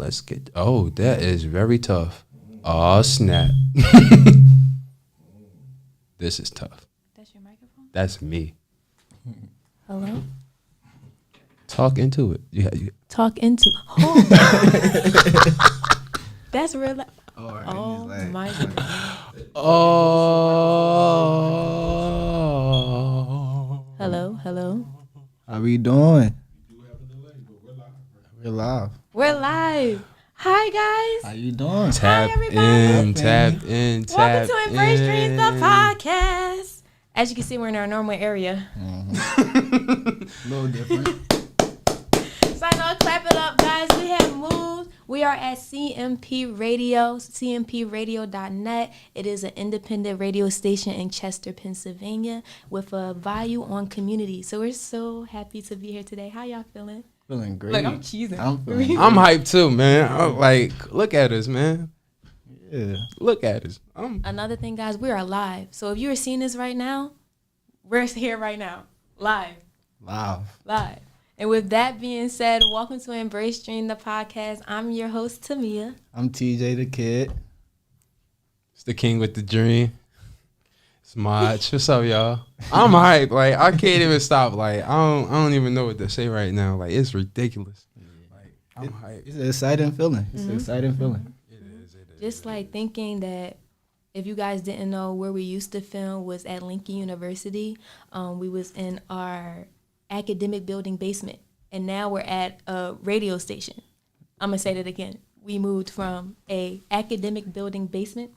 let's get. Oh, that is very tough. Oh snap! This is tough. That's your microphone? That's me. Hello? Talk into it. Talk into. Oh. That's real. Oh my goodness. Oh. Hello. How we doing? We're live. We're live. Hi guys. How you doing? Tap everybody. tap in. Welcome to Embrace Dreams, the podcast. As you can see, we're in our normal area. A little different. So I know, clap it up, guys. We have moved. We are at CMP Radio, cmpradio.net. It is an independent radio station in Chester, Pennsylvania, with a value on community. So we're so happy to be here today. How y'all feeling? Feeling great. Look, I'm cheesing. I'm feeling I'm hyped too, man. I'm like, look at us, man. Yeah. Look at us. Another thing, guys, we are live. So if you are seeing this right now, we're here right now, live. Live. And with that being said, welcome to Embrace Dream, the podcast. I'm your host, Tamia. I'm TJ the Kid. It's the king with the dream. It's Maj. What's up, y'all? I'm hyped. Like, I can't even stop. Like, I don't even know what to say right now. Like, it's ridiculous. Like, I'm hyped. It's an exciting feeling. It's an exciting feeling. It is. Just like thinking that if you guys didn't know, where we used to film was at Lincoln University. We was in our academic building basement, and now we're at a radio station. I'm gonna say that again. We moved from a academic building basement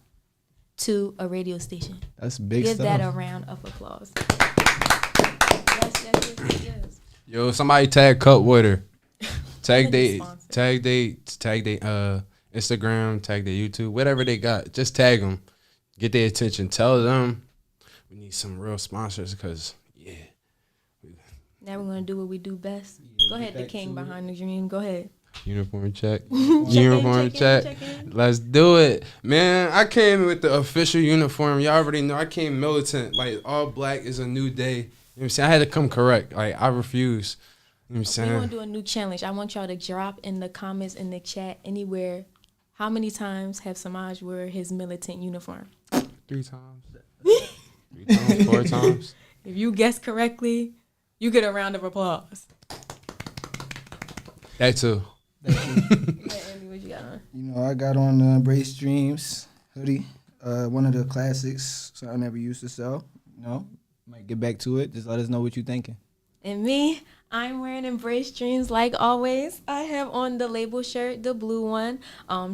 to a radio station. That's big Give stuff. that a round of applause. Yes. Yo, somebody tag Cutwater. Tag they Sponsor. tag they Instagram, tag their YouTube, whatever they got. Just tag them. Get their attention. Tell them we need some real sponsors because, yeah. Now we're gonna do what we do best. Go ahead, the king behind the dream. Go ahead. Uniform check. Check in. Let's do it. Man, I came with the official uniform. Y'all already know I came militant. Like, all black is a new day. You know what I'm saying? I had to come correct. Like, I refuse. You know what I'm We're saying? gonna do a new challenge. I want y'all to drop in the comments, in the chat, anywhere. How many times have Samaj wear his militant uniform? 3 times. 3 times, 4 times. If you guess correctly, you get a round of applause. That too. Yeah, Andy, what you got on? You know, I got on the Embrace Dreams hoodie. One of the classics, so I never used to sell. You know, might get back to it. Just let us know what you're thinking. And me, I'm wearing Embrace Dreams like always. I have on the label shirt, the blue one.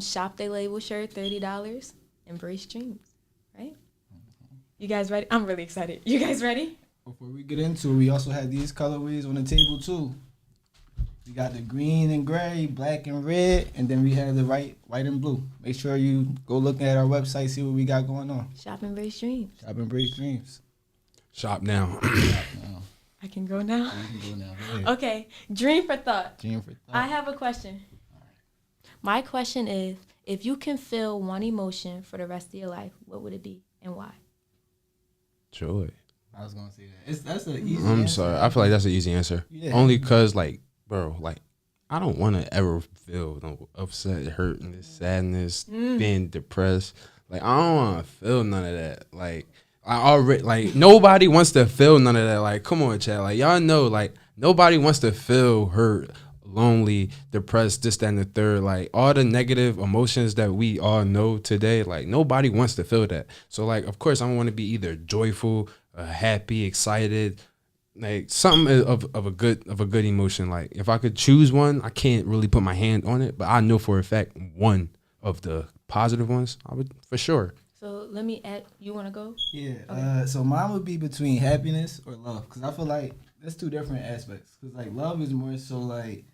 Shop the label shirt, $30. Embrace Dreams, right? You guys ready? I'm really excited. You guys ready? Before we get into it, we also have these colorways on the table too. We got the green and gray, black and red, and then we have the white and blue. Make sure you go look at our website, see what we got going on. Shop Embrace Dreams. Shop Embrace Dreams. Shop now. Now, I can go now? you can go now. Go ahead. Okay, dream for thought. Dream for thought. I have a question. My question is, if you can feel one emotion for the rest of your life, what would it be and why? Joy. I was gonna say that. That's an easy. I'm answer. sorry. I feel like that's an easy answer. Yeah. Only because, like, bro, like, I don't want to ever feel no upset, hurt, and this sadness, being depressed. Like, I don't want to feel none of that. Like, I already, like, nobody wants to feel none of that. Like, come on, chat. Like, y'all know, like, nobody wants to feel hurt, lonely, depressed, this, that, and the third. Like, all the negative emotions that we all know today, like, nobody wants to feel that. So, like, of course, I want to be either joyful, happy, excited, like something of a good emotion. Like, if I could choose one, I can't really put my hand on it, but I know for a fact one of the positive ones, I would for sure. So let me add, you want to go? Yeah. Okay. So mine would be between happiness or love, because I feel like there's two different aspects. Because like love is more so like,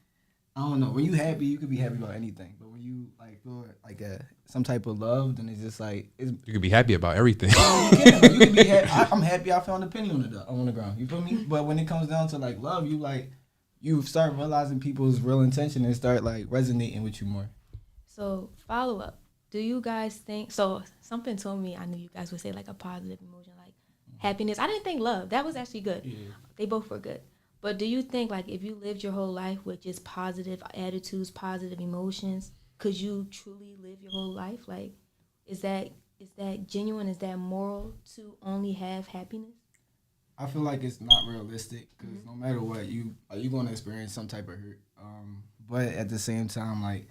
I don't know, when you happy, you could be happy about anything, but when you like feel like some type of love, then it's just like it's. You could be happy about everything. You can be happy. I'm happy I found a penny on the ground. You feel me? But when it comes down to like love, you start realizing people's real intention and start like resonating with you more. So follow up. Do you guys think, so something told me, I knew you guys would say like a positive emotion, like happiness. I didn't think love. That was actually good. Yeah. They both were good. But do you think like if you lived your whole life with just positive attitudes, positive emotions, could you truly live your whole life? Like, is that genuine? Is that moral to only have happiness? I feel like it's not realistic because no matter what, you're going to experience some type of hurt. But at the same time, like,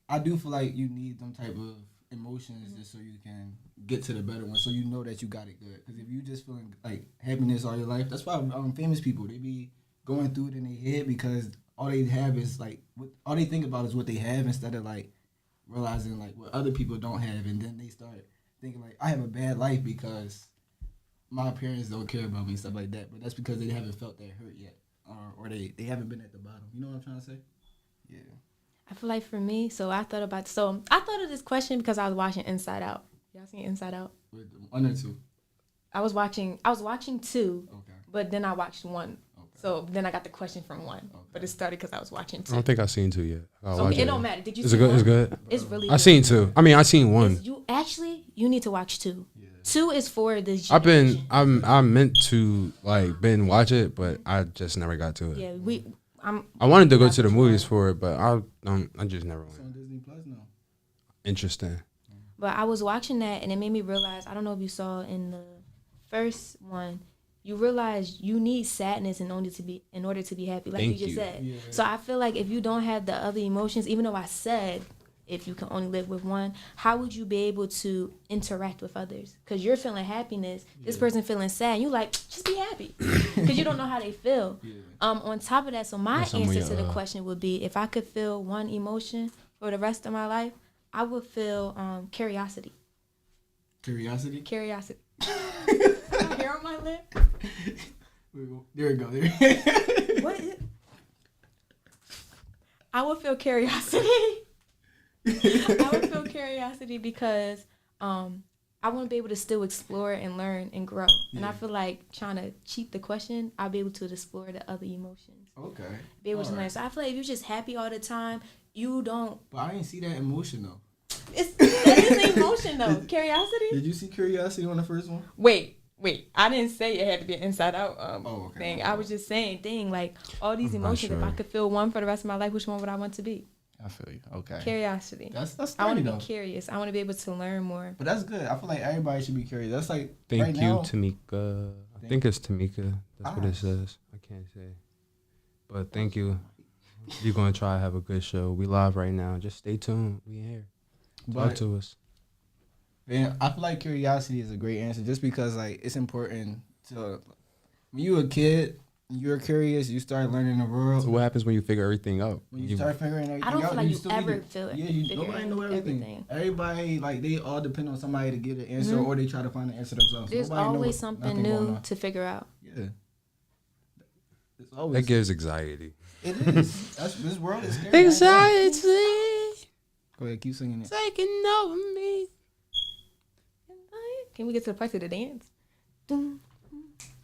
I do feel like you need some type of emotions just so you can get to the better one, so you know that you got it good. Because if you just feeling like happiness all your life, that's why famous people, they be going through it in their head because all they have is like all they think about is what they have instead of like realizing like what other people don't have, and then they start thinking like I have a bad life because my parents don't care about me and stuff like that. But that's because they haven't felt that hurt yet, or they haven't been at the bottom. You know what I'm trying to say? Yeah. I feel like for me, I thought of this question because I was watching Inside Out. Y'all seen Inside Out? With 1 or 2? I was watching 2, Okay. but then I watched 1. Okay. So then I got the question from 1, Okay. but it started because I was watching 2. I don't think I've seen 2 yet. It don't matter. Did you? Is see it good? 1? It's good. It's really. I good. seen 2. I mean, I seen 1. You need to watch 2. Yeah. 2 is for this. I generation. meant to like been watch it, but I just never got to it. Yeah, I wanted to go to the movies for it, but I just never It's went. on Disney Plus now. Interesting. But I was watching that, and it made me realize. I don't know if you saw in the first one, you realize you need sadness in order to be happy, like Thank you just you. said. Yeah. So I feel like if you don't have the other emotions, even though I said if you can only live with one, how would you be able to interact with others? Because you're feeling happiness, this person feeling sad, and you like, just be happy. Because you don't know how they feel. Yeah. On top of that, so my That's some answer of to the your, question would be, if I could feel one emotion for the rest of my life, I would feel curiosity. Curiosity? Curiosity. Hair on my lip? There we go. There. What is... I would feel curiosity. I would feel curiosity because I want to be able to still explore and learn and grow. Yeah. And I feel like trying to cheat the question, I'll be able to explore the other emotions. Okay. Be able to All learn. right. So I feel like if you're just happy all the time, you don't. But I didn't see that emotion though. That is an emotion though. Curiosity. Did you see Curiosity on the first one? Wait. I didn't say it had to be an inside out okay. thing. I was just saying like all these I'm not emotions. If sure. I could feel one for the rest of my life, which one would I want to be? I feel you. Okay. Curiosity. That's I want funny to though. be curious. I want to be able to learn more. But that's good. I feel like everybody should be curious. That's like Thank right you, now, Tamika. I think it's Tamika. That's what Ah. it says. I can't say. But thank you. You're going to try to have a good show. We live right now. Just stay tuned. We here. Talk But to us. man, I feel like curiosity is a great answer just because like it's important to when you're a kid, you're curious, you start learning the world. So what happens when you figure everything out? When you start figuring everything I don't out, feel like you still need ever to- feel it. Yeah, Figure nobody know everything. everything. Everybody like they all depend on somebody to get an answer, or they try to find the answer themselves. There's Nobody know always what- something nothing going new on. to figure out. Yeah, it's always That gives anxiety. it is. This world is scary. Go ahead, keep singing it. taking over me. Can we get to the part of the dance? Dun.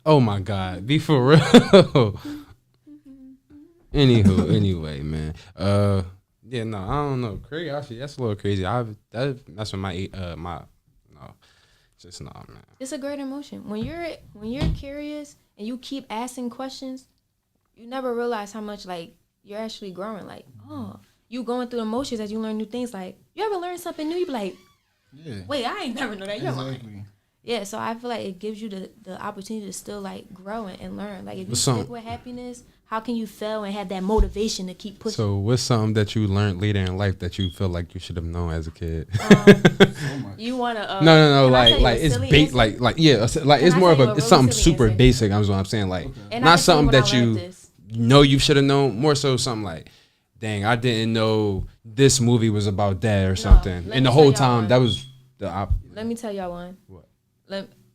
Oh my God, be for real. Anyway, man. Yeah, no, I don't know. Curiosity, that's a little crazy. That's when just no, man. It's a great emotion. When you're curious and you keep asking questions, you never realize how much like you're actually growing. Like, oh, you going through emotions as you learn new things. Like, you ever learn something new? You be like, Yeah, wait, I ain't never know that. You're lying. exactly. Yeah, so I feel like it gives you the opportunity to still like grow and learn. Like if you Some- stick with happiness, how can you fail and have that motivation to keep pushing? So what's something that you learned later in life that you feel like you should have known as a kid? So much. You wanna No, can I tell you like a it's silly bait, answer? like yeah, it's like Can it's I more tell of you a a it's really something silly super answer? basic. That's what I'm saying. Like And I not can tell you something when I that learned you this. know you should have known. More so something like, dang, I didn't know this movie was about that or something. let And the me whole tell y'all time one. that was the Let me tell y'all one. What?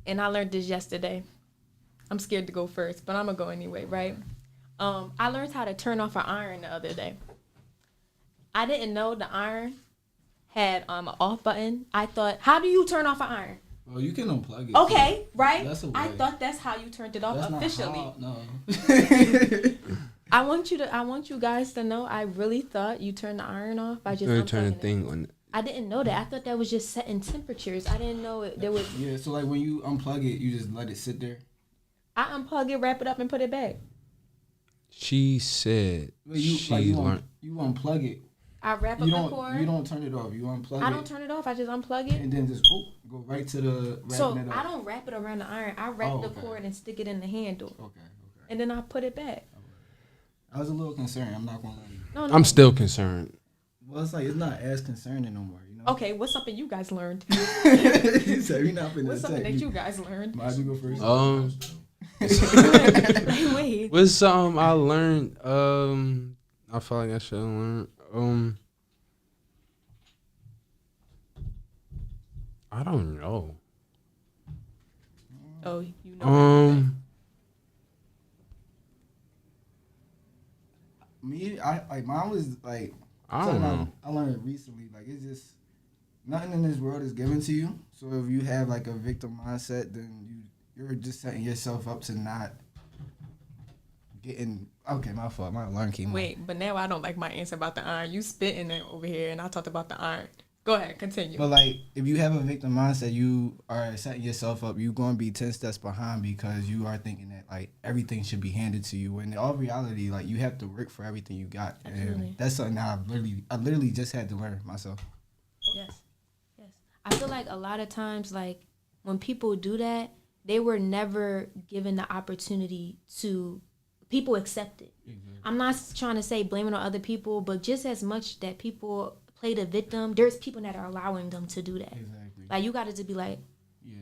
And I learned this yesterday. I'm scared to go first, but I'm gonna go anyway, right? I learned how to turn off an iron the other day. I didn't know the iron had an off button. I thought, how do you turn off an iron? Well, you can unplug it. Okay, right? That's a I way. thought that's how you turned it off That's not officially. how- no. I want you guys to know I really thought you turned the iron off by just really turn the unplugging it. thing on. I didn't know that. I thought that was just setting temperatures. I didn't know there was. Yeah, so like when you unplug it, you just let it sit there. I unplug it, wrap it up, and put it back. She said Well, you she learned. you unplug it. I wrap up You the cord. don't turn it off. You unplug it. I don't turn it off. I just unplug it. And then just go right to the wrapping So it up. I don't wrap it around the iron. I wrap the okay. cord and stick it in the handle, Okay. and then I put it back. I was a little concerned. I'm not gonna lie. No, I'm still concerned. Well, it's like it's not as concerning no more. You know. Okay, what's something you guys learned? He said we not finna What's something attack that you guys learned? Might as well go first. Like, wait. What's something I learned? I feel like I should have learned. I don't know. Oh, you know. Me, I like mine was like I don't know. I learned recently. Like it's just nothing in this world is given to you. So if you have like a victim mindset, then you're just setting yourself up to not getting. Okay, my fault. My alarm came on. Wait, but now I don't like my answer about the iron. You spitting it over here, and I talked about the iron. Go ahead, continue. But like, if you have a victim mindset, you are setting yourself up. You're going to be 10 steps behind because you are thinking that like everything should be handed to you. When in all reality, like you have to work for everything you got. Absolutely. And that's something that I literally just had to learn myself. Yes. I feel like a lot of times, like when people do that, they were never given the opportunity to. People accept it. Mm-hmm. I'm not trying to say blame it on other people, but just as much that people play the victim, there's people that are allowing them to do that. Exactly. Like you got to be like, yeah,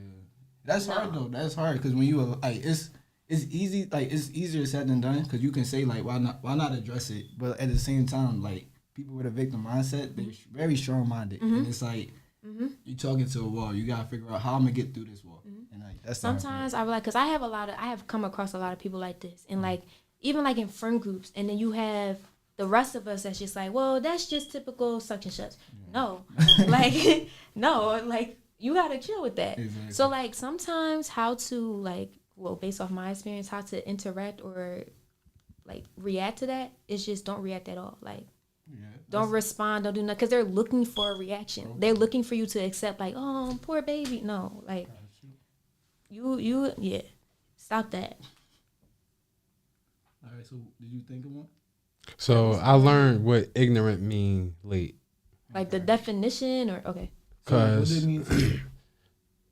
that's hard though. That's hard because when you like it's easy, like it's easier said than done because you can say like why not address it, but at the same time like people with a victim mindset they're very strong minded and it's like you're talking to a wall. You gotta figure out how I'm gonna get through this wall. And like that's sometimes I like because I have come across a lot of people like this and like even like in friend groups and then you have the rest of us that's just like, well, that's just typical such and such. No, like, no, like, you gotta chill with that. Exactly. So, like, sometimes how to, like, well, based off my experience, how to interact or, like, react to that is just don't react at all. Like, don't respond, don't do nothing. Because they're looking for a reaction. Okay. They're looking for you to accept, like, oh, poor baby. No, like, yeah, stop that. All right, so did you think of one? So I learned what ignorant mean late. Like the definition or okay. What does it mean to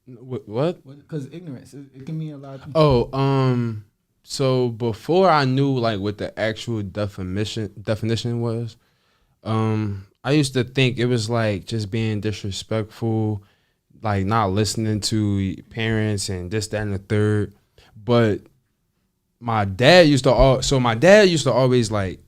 you? What? Because ignorance, it can mean a lot of people. Oh, so before I knew like what the actual definition was, I used to think it was like just being disrespectful, like not listening to parents and this, that, and the third. But my dad used to always like,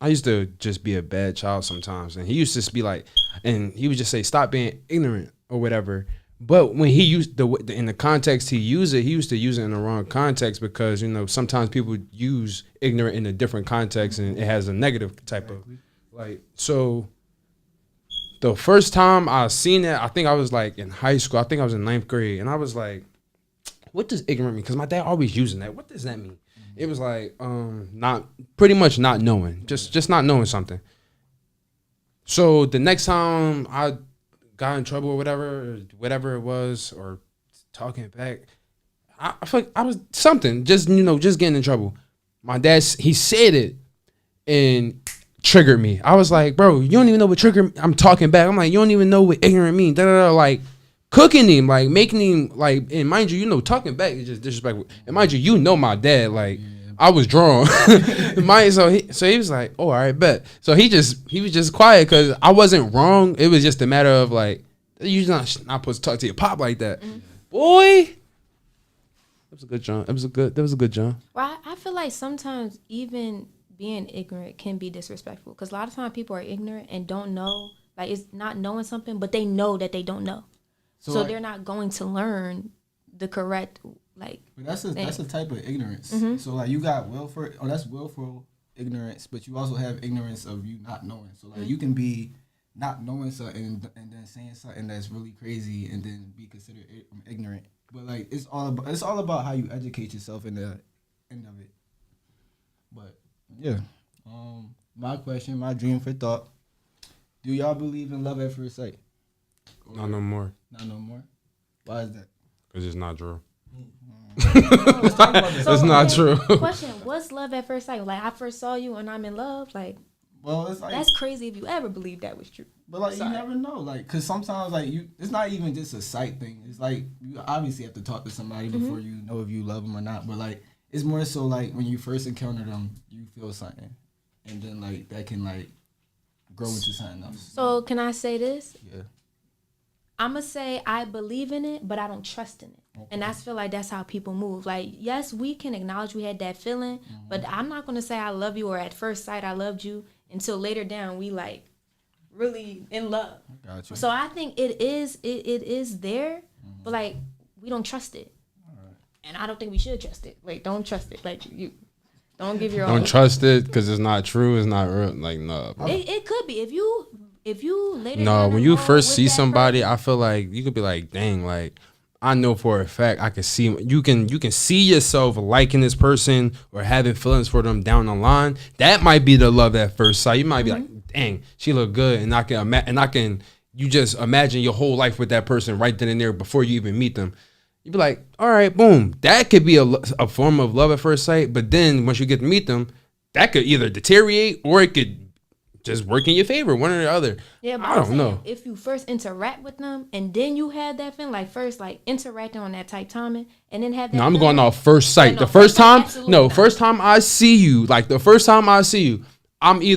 I used to just be a bad child sometimes. And he used to just be like, and he would just say, stop being ignorant or whatever. But when he used in the context he used it, he used to use it in the wrong context because, you know, sometimes people use ignorant in a different context and it has a negative type of like, so the first time I seen it, I think I was like in high school. I think I was in 9th grade. And I was like, what does ignorant mean? Because my dad always using that. What does that mean? It was like not pretty much not knowing, just not knowing something. So the next time I got in trouble or whatever it was, or talking back, I feel like I was something, just getting in trouble. My dad, he said it and triggered me. I was like, bro, you don't even know what trigger. I'm talking back. I'm like, you don't even know what ignorant means. Like. Cooking him, like making him, like, and mind you, talking back is just disrespectful. And mind you, my dad, like, I was drawn. So he was like, oh, all right, bet. So he was just quiet because I wasn't wrong. It was just a matter of like, you're not supposed to talk to your pop like that, boy. That was a good John. That was a good John. Well, I feel like sometimes even being ignorant can be disrespectful because a lot of times people are ignorant and don't know, like, it's not knowing something, but they know that they don't know. So they're not going to learn the correct, like. But that's a type of ignorance. So like you got that's willful ignorance, but you also have ignorance of you not knowing. So like you can be not knowing something and then saying something that's really crazy and then be considered ignorant. But like it's all about how you educate yourself in the end of it. But yeah, my question, my dream for thought: do y'all believe in love at first sight? Not no more. Not no more. Why is that? Because it's not true. So, it's not true. Question: what's love at first sight? Like I first saw you and I'm in love. Like Well, it's like That's crazy if you ever believed that was true. But like Sorry. you never know, like, cause sometimes like it's not even just a sight thing. It's like you obviously have to talk to somebody before you know if you love them or not. But like it's more so like when you first encounter them, you feel something, and then like that can like grow into something else. So can I say this? Yeah. I'ma say I believe in it, but I don't trust in it. And I feel like that's how people move. Like, yes, we can acknowledge we had that feeling, but I'm not gonna say I love you or at first sight I loved you until later down we like really in love. Gotcha. So I think it is there, but like we don't trust it. And I don't think we should trust it. Like, don't trust it. Like, you don't give your Don't all. trust it because it's not true. It's not real. Like, no. Bro. It could be if you later. No, down when the you road first with see that somebody, person- I feel like you could be like, dang, like I know for a fact I can see you can see yourself liking this person or having feelings for them down the line. That might be the love at first sight. You might be like, dang, she look good, and I can you just imagine your whole life with that person right then and there before you even meet them. You'd be like, all right, boom. That could be a form of love at first sight. But then once you get to meet them, that could either deteriorate or it could just work in your favor, one or the other. Yeah, but I I'm don't saying, know. if you first interact with them and then you had that feeling, like first like interacting on that type timing and then have that. No, I'm feeling, going off first sight. no, The first first sight, time, absolutely no, not. first time I see you, like the first time I see you, I'm gonna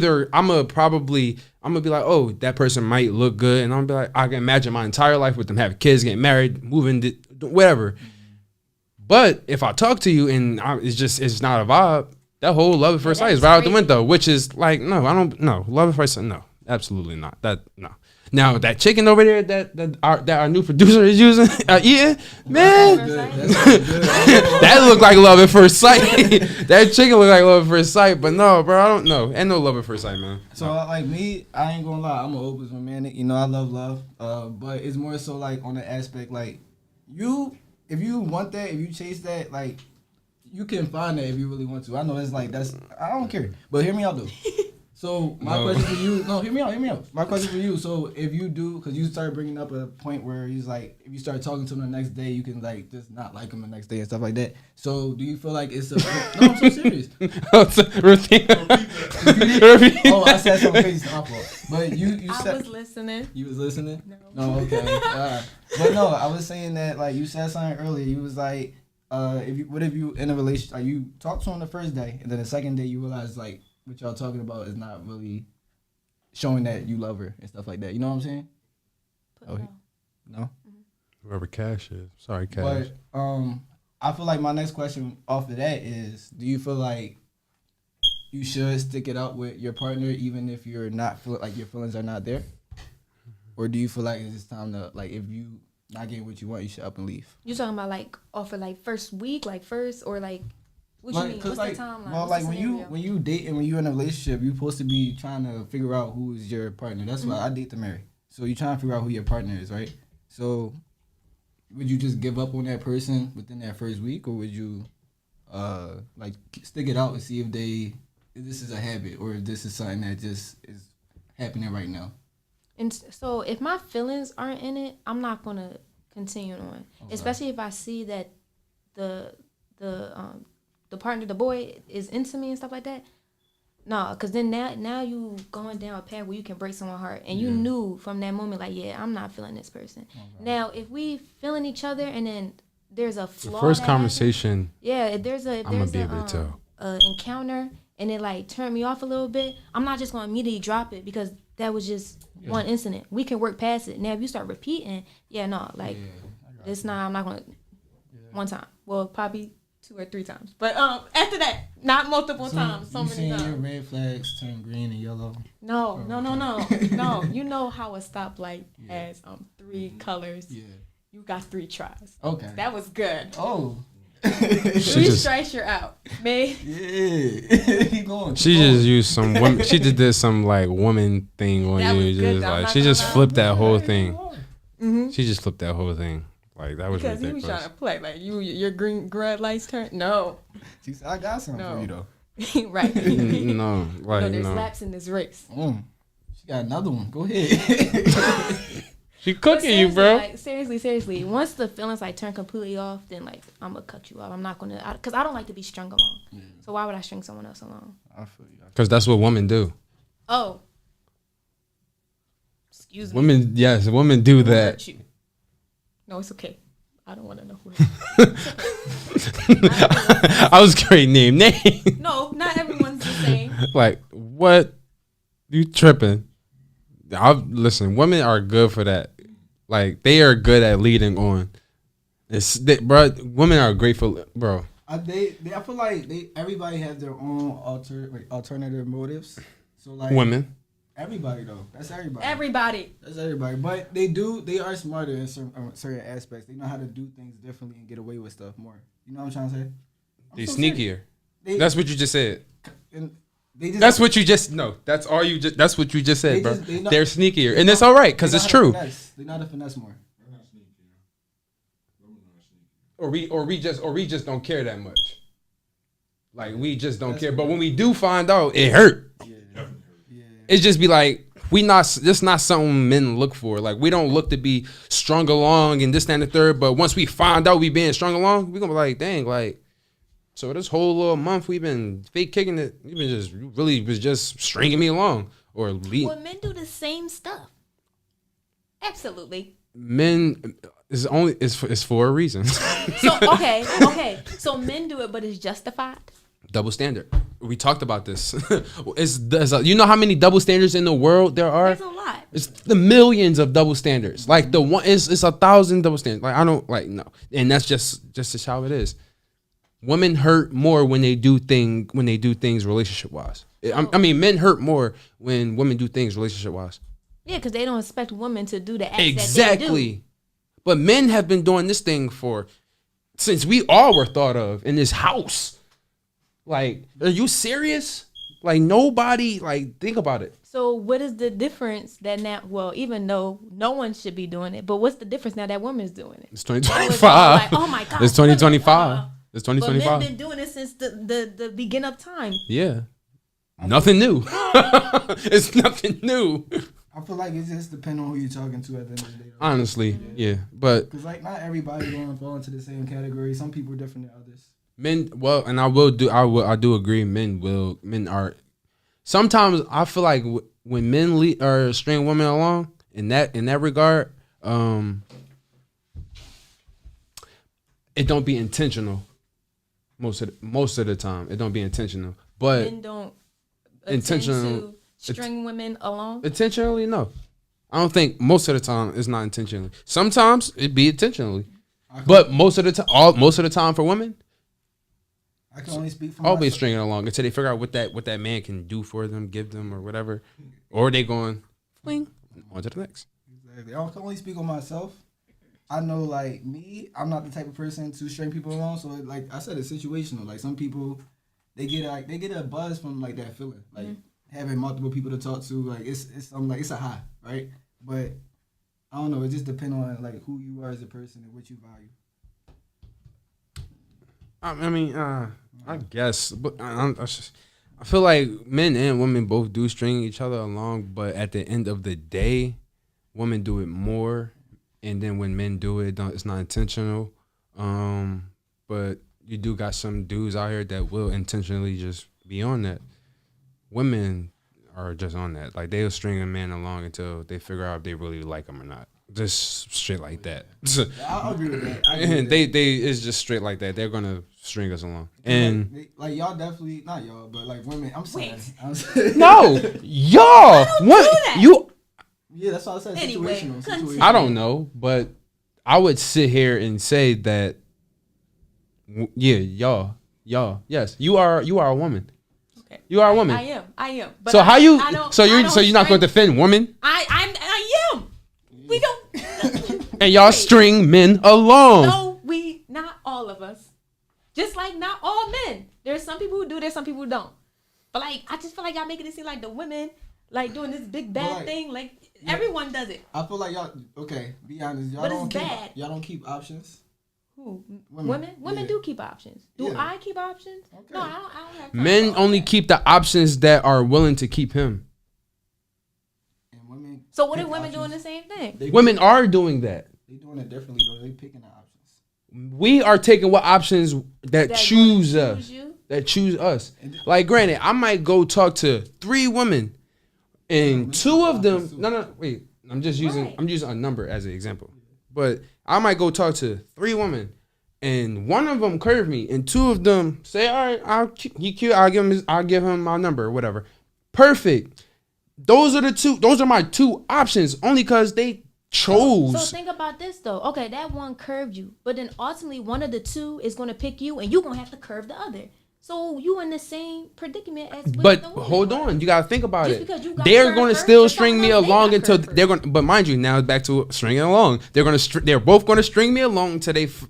be like, oh, that person might look good, and I'm gonna be like, I can imagine my entire life with them, having kids, getting married, moving, whatever. But if I talk to you and it's not a vibe, that whole love at first sight is that's right out the crazy. window. Which is like, no, I don't. No, love at first sight, no, absolutely not. No. Now that chicken over there that our new producer is using, man, that looked like love at first sight. That chicken looked like love at first sight, but no, bro, I don't know. Ain't no love at first sight, man. So like me, I ain't gonna lie, I'm an open romantic. You know, I love love. But it's more so like on the aspect like if you want that, if you chase that, like you can find that if you really want to. I know it's like I don't care. But hear me out though. So my question for you, hear me out. My question for you, so if you do, because you started bringing up a point where he's like, if you start talking to him the next day, you can like just not like him the next day and stuff like that. So do you feel like it's no, I'm so serious. Repeat. Oh, I said something crazy, it's my fault. But you I said was listening. you was listening. No. Okay. But no, I was saying that like you said something earlier. You was like, what if you in a relationship? Like you talked to him the first day, and then the second day you realize like what y'all talking about is not really showing that you love her and stuff like that. You know what I'm saying? Put it No. on. Whoever Cash is. Sorry, Cash. But I feel like my next question off of that is, do you feel like you should stick it out with your partner even if you're not like your feelings are not there, or do you feel like it's time to like if you not getting what you want, you should up and leave? You talking about like offer like first week, like first or like what you mean? What's like, the timeline? well, What's like the when you date and when you in a relationship, you supposed to be trying to figure out who is your partner. That's why I date to marry. So you trying to figure out who your partner is, right? So would you just give up on that person within that first week, or would you like stick it out and see if this is a habit or if this is something that just is happening right now? And so if my feelings aren't in it, I'm not gonna continue on. Okay. Especially if I see that the partner, the boy, is into me and stuff like that. No, because then now you going down a path where you can break someone's heart, and you knew from that moment like, yeah, I'm not feeling this person. Okay. Now if we feeling each other and then there's a The flaw. first that conversation, happens, yeah, if there's I'm gonna be able to tell. encounter and it like turned me off a little bit, I'm not just gonna immediately drop it because that was just one incident. We can work past it. Now if you start repeating, I'm not gonna one time. Well, probably 2 or 3 times. But after that, not multiple times. So many Your times. red flags turn green and yellow. No. No. You know how a stoplight has 3 colors. Yeah. You got 3 tries. Okay. That was good. Oh. 3 just- strikes, you're out. Me. Yeah. Keep going. she just used some woman. She just did some like woman thing on That you. was good, Just though, I'm like not she gonna just lie. flipped that whole thing. Mm-hmm. She just flipped that whole thing. Like that was Because he was ridiculous. trying to play. Like your green red lights turn. No. She said, I got something No. for you though. Right. No, like there's no. laps in this race. She got another one. Go ahead. She But cooking you, bro. Like, seriously. Once the feelings like turn completely off, then like I'm gonna cut you off. I'm not gonna, because I don't like to be strung along. So why would I string someone else along? I feel you. Because that's what women do. Oh. Excuse me. Women, yes, women do Who that. hurt you? No, it's okay. I don't want to know who. I was great name. No, not everyone's the same. Like, what? You tripping? Listen, women are good for that. Like, they are good at leading on. Bro, women are great for, bro. I feel like everybody has their own alternative motives. So like Women. everybody though, that's everybody. That's everybody. But they are smarter in certain aspects. They know how to do things differently and get away with stuff more. You know what I'm trying to say? They so sneakier. serious. That's what you just said. That's what you just that's all you just. That's what you just said, bro. They're sneakier, and it's all right because it's true. They know how to finesse more. Or we just don't care that much. Like we just don't care. But when we do find out, it hurt. Yeah. It just be like that's not something men look for. Like we don't look to be strung along and this, that, and the third. But once we find out we being strung along, we gonna be like, dang, like so this whole little month we've been fake kicking it. You was just stringing me along or lead. Well, men do the same stuff. Absolutely. Men is for a reason. So okay. So men do it, but it's justified. Double standard. We talked about this. You know how many double standards in the world there are? There's a lot. It's the millions of double standards. Like the one it's 1,000 double standards. Like I don't like no. And that's just how it is. Women hurt more when they do things relationship wise. I mean, men hurt more when women do things relationship wise. Yeah, because they don't expect women to do the acts Exactly. that they do. But men have been doing this thing since we all were thought of in this house. Like, are you serious? Like nobody, like think about it. So what is the difference that now, well, even though no one should be doing it, but what's the difference now that woman's doing it? It's 2025. Like, oh my God. It's 2025. It's 2025. But men been doing it since the beginning of time. Yeah. Nothing new. It's nothing new. I feel like it just depends on who you're talking to at the end of the day. Honestly, yeah. But because like not everybody gonna fall into the same category. Some people are different than others. men, well, and I do agree. Men are. Sometimes I feel like when men or string women along in that regard, it don't be intentional. Most of the time, it don't be intentional. But Men don't intentional to string women along. Intentionally, no. I don't think most of the time it's not intentionally. Sometimes it be intentionally, but most of the time for women, I can only speak for always myself. stringing along until they figure out what that man can do for them, give them, or whatever, or they going fling on to the next. Exactly. I can only speak on myself. I know, like me, I'm not the type of person to string people along. So, like I said, it's situational. Like some people, they get a buzz from like that feeling, like having multiple people to talk to. Like it's something like it's a high, right? But I don't know. It just depends on like who you are as a person and what you value. I mean, I guess, but I feel like men and women both do string each other along, but at the end of the day, women do it more, and then when men do it, it's not intentional. But you do got some dudes out here that will intentionally just be on that. Women are just on that, like they'll string a man along until they figure out if they really like him or not. Just straight like that. I'll agree with that. And they it's just straight like that. They're gonna string us along. And like y'all definitely not y'all, but like women. I'm sorry. Wait. I'm sorry. no, y'all. What you? Yeah, that's all I said. Anyway, Situational. continue. Situational. I don't know, but I would sit here and say that. Yeah, y'all. Yes, you are a woman. Okay. You are a woman. I am. But So how you? I don't- So I you're don't not going to string- defend women, I am. We don't. and y'all string men along. No, not all of us. Just like not all men. There's some people who do. There's some people who don't. But like, I just feel like y'all making it seem like the women like doing this big bad like, thing. Like everyone does it. I feel like y'all. Okay, be honest. Y'all But it's don't keep. bad. Y'all don't keep options. Who? Women. Women Yeah. do keep options. Do Yeah. I keep options? Okay. No, I don't have time Men for all only that. keep the options that are willing to keep him. And women. So what if pick women options. doing the same thing? They Women are doing that. They doing it differently though. They picking the options. We are taking what options that That choose gonna us. choose you? That choose us. Like, granted, I might go talk to 3 women, and two of them. Right. No, wait. I'm using a number as an example, but I might go talk to 3 women, and one of them curve me, and 2 of them say, "All right, he cute. I'll give him my number or whatever." Perfect. Those are my 2 options, only because they chose. So think about this though. Okay, that one curved you, but then ultimately one of the 2 is gonna pick you, and you're gonna have to curve the other. So you in the same predicament as. But hold on, you gotta think about Just it. because you got They're going to curved still first, string me someone else, they along got until curved first. they're going. But mind you, now it's back to stringing along. They're both going to string me along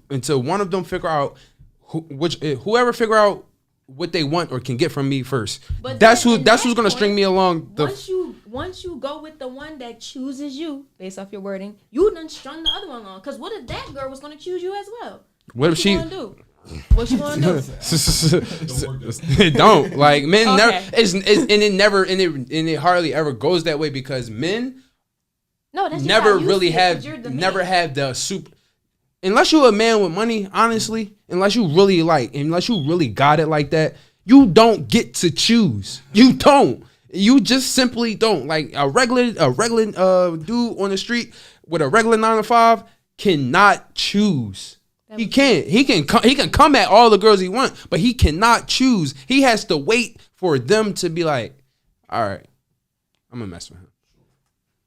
until one of them figure out whoever figure out what they want or can get from me first. But That's then who's at going that to string point, me along. Once you go with the one that chooses you based off your wording, you done strung the other one along. Because what if that girl was gonna choose you as well? What if she? Gonna do? What you gonna do? It don't like men Okay. never. It hardly ever goes that way because men No, that's just never how you really see it, 'cause you're the man. have the super. Unless you're a man with money, honestly, unless you really got it like that, you don't get to choose. You don't. You just simply don't. Like a regular dude on the street with a regular 9 to 5 cannot choose. He can't. He can come at all the girls he wants, but he cannot choose. He has to wait for them to be like, all right, I'm gonna mess with him.